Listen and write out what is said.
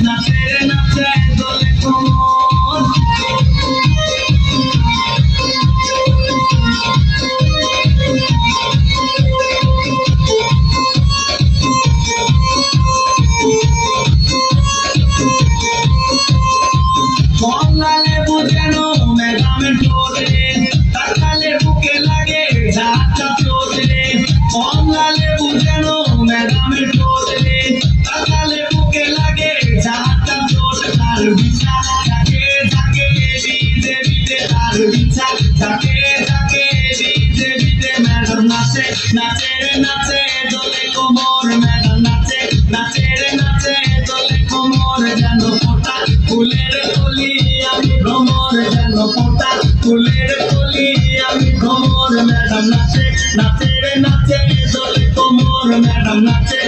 নাচে রে নাচে দোলে কোমর কমলা লেবু যেন ম্যাডামের ঠোঁটে তাকালে বুকে লাগে ঝাঁটা চোটে কমলা লেবু যেন ম্যাডামের ঠোঁটে তাকালে বুকে লাগে ঝাঁটা চোট তার বিছা থাকে থাকে বিদে বিদে তার বিছা থাকে থাকে বিদে বিদে ম্যাডাম নাচে নাচে রে নাচে দোলে কোমর ম্যাডাম নাচে নাচে রে নাচে দোলে কোমর যেন ফোঁটা ফুলের কলি আমি ভ্রমর যেন ফোঁটা ফুলের কলি আমি ভ্রমর ম্যাডাম নাচে নাচে রে নাচে দোলে কোমর ম্যাডাম নাচে